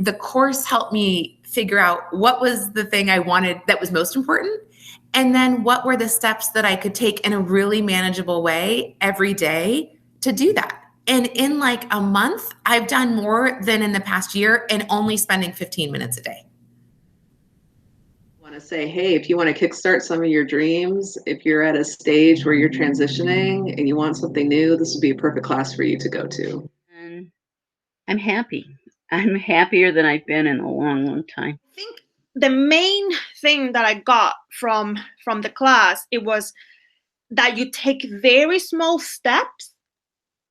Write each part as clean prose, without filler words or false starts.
the course helped me figure out what was the thing I wanted that was most important. And then what were the steps that I could take in a really manageable way every day to do that. And in like a month, I've done more than in the past year and only spending 15 minutes a day. Want to say, hey, if you want to kickstart some of your dreams, if you're at a stage where you're transitioning and you want something new, this would be a perfect class for you to go to. And I'm happy. I'm happier than I've been in a long, long time. I think the main thing that I got from the class, it was that you take very small steps,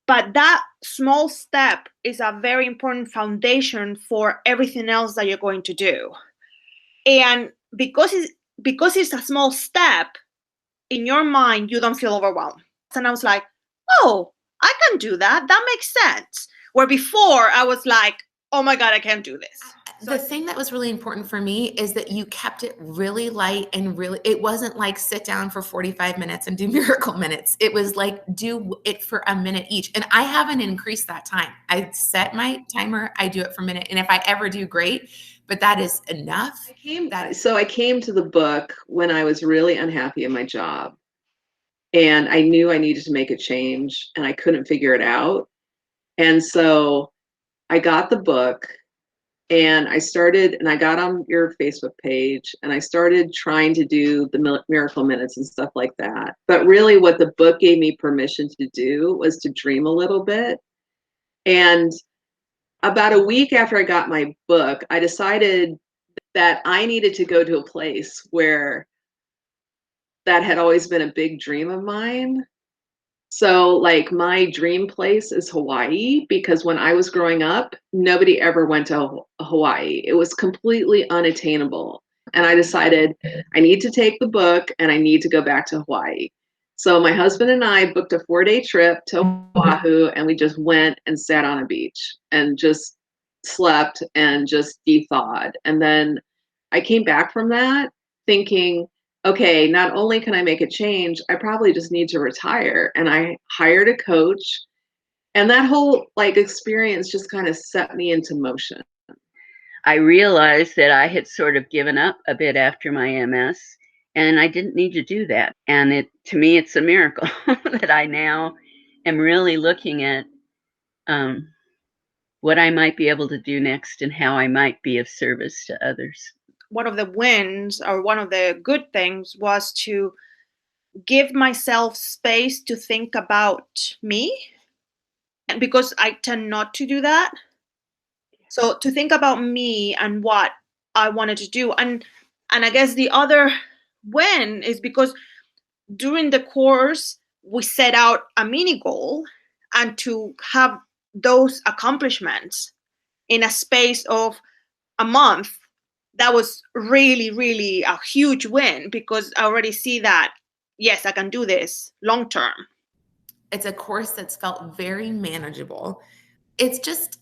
but that small step is a very important foundation for everything else that you're going to do. And because it's a small step, in your mind, you don't feel overwhelmed. And I was like, oh, I can do that. That makes sense. Where before I was like, oh my God, I can't do this. The thing that was really important for me is that you kept it really light and really, it wasn't like sit down for 45 minutes and do miracle minutes. It was like do it for a minute each. And I haven't increased that time. I set my timer, I do it for a minute. And if I ever do, great, but that is enough. I came to the book when I was really unhappy in my job. And I knew I needed to make a change and I couldn't figure it out. And so I got the book and I got on your Facebook page and I started trying to do the miracle minutes and stuff like that. But really what the book gave me permission to do was to dream a little bit. And about a week after I got my book, I decided that I needed to go to a place where that had always been a big dream of mine. So like my dream place is Hawaii, because when I was growing up, nobody ever went to Hawaii. It was completely unattainable. And I decided I need to take the book and I need to go back to Hawaii. So my husband and I booked a 4-day trip to Oahu and we just went and sat on a beach and just slept and just de-thawed. And then I came back from that thinking, okay, not only can I make a change, I probably just need to retire. And I hired a coach. And that whole like experience just kind of set me into motion. I realized that I had sort of given up a bit after my MS, and I didn't need to do that. And to me, it's a miracle that I now am really looking at what I might be able to do next and how I might be of service to others. One of the wins or one of the good things was to give myself space to think about me, and because I tend not to do that. So to think about me and what I wanted to do. And I guess the other win is because during the course, we set out a mini goal, and to have those accomplishments in a space of a month, that was really, really a huge win, because I already see that, yes, I can do this long term. It's a course that's felt very manageable. It's just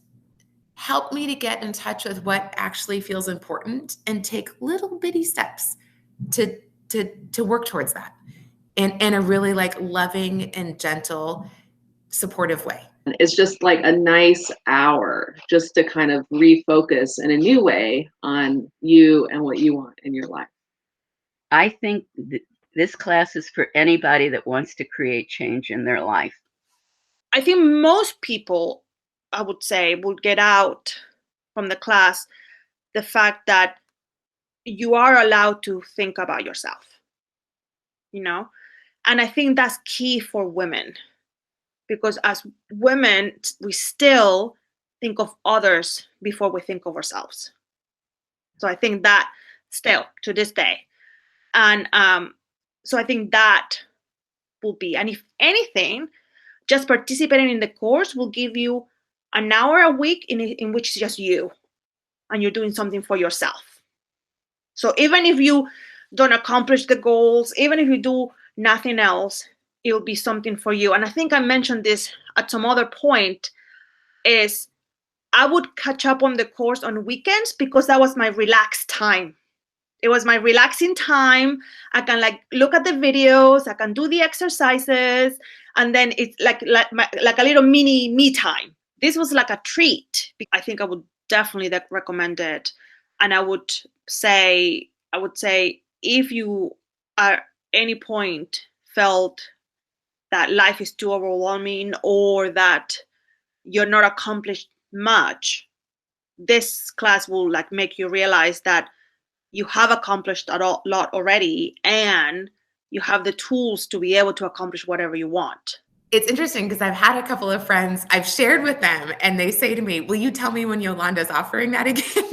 helped me to get in touch with what actually feels important and take little bitty steps to work towards that in a really like loving and gentle, supportive way. It's just like a nice hour just to kind of refocus in a new way on you and what you want in your life. I think this class is for anybody that wants to create change in their life. I think most people, I would say, would get out from the class the fact that you are allowed to think about yourself, you know? And I think that's key for women. Because as women, we still think of others before we think of ourselves. So I think that still to this day. And so I think that will be, and if anything, just participating in the course will give you an hour a week in which it's just you and you're doing something for yourself. So even if you don't accomplish the goals, even if you do nothing else, it will be something for you. And I think I mentioned this at some other point, is I would catch up on the course on weekends because that was my relaxed time. It was my relaxing time. I can like look at the videos, I can do the exercises, and then it's like a little mini me time. This was like a treat. I think I would definitely recommend it. And I would say if you at any point felt that life is too overwhelming or that you're not accomplished much, this class will like make you realize that you have accomplished a lot already, and you have the tools to be able to accomplish whatever you want. It's interesting because I've had a couple of friends, I've shared with them, and they say to me, will you tell me when Yolanda's offering that again?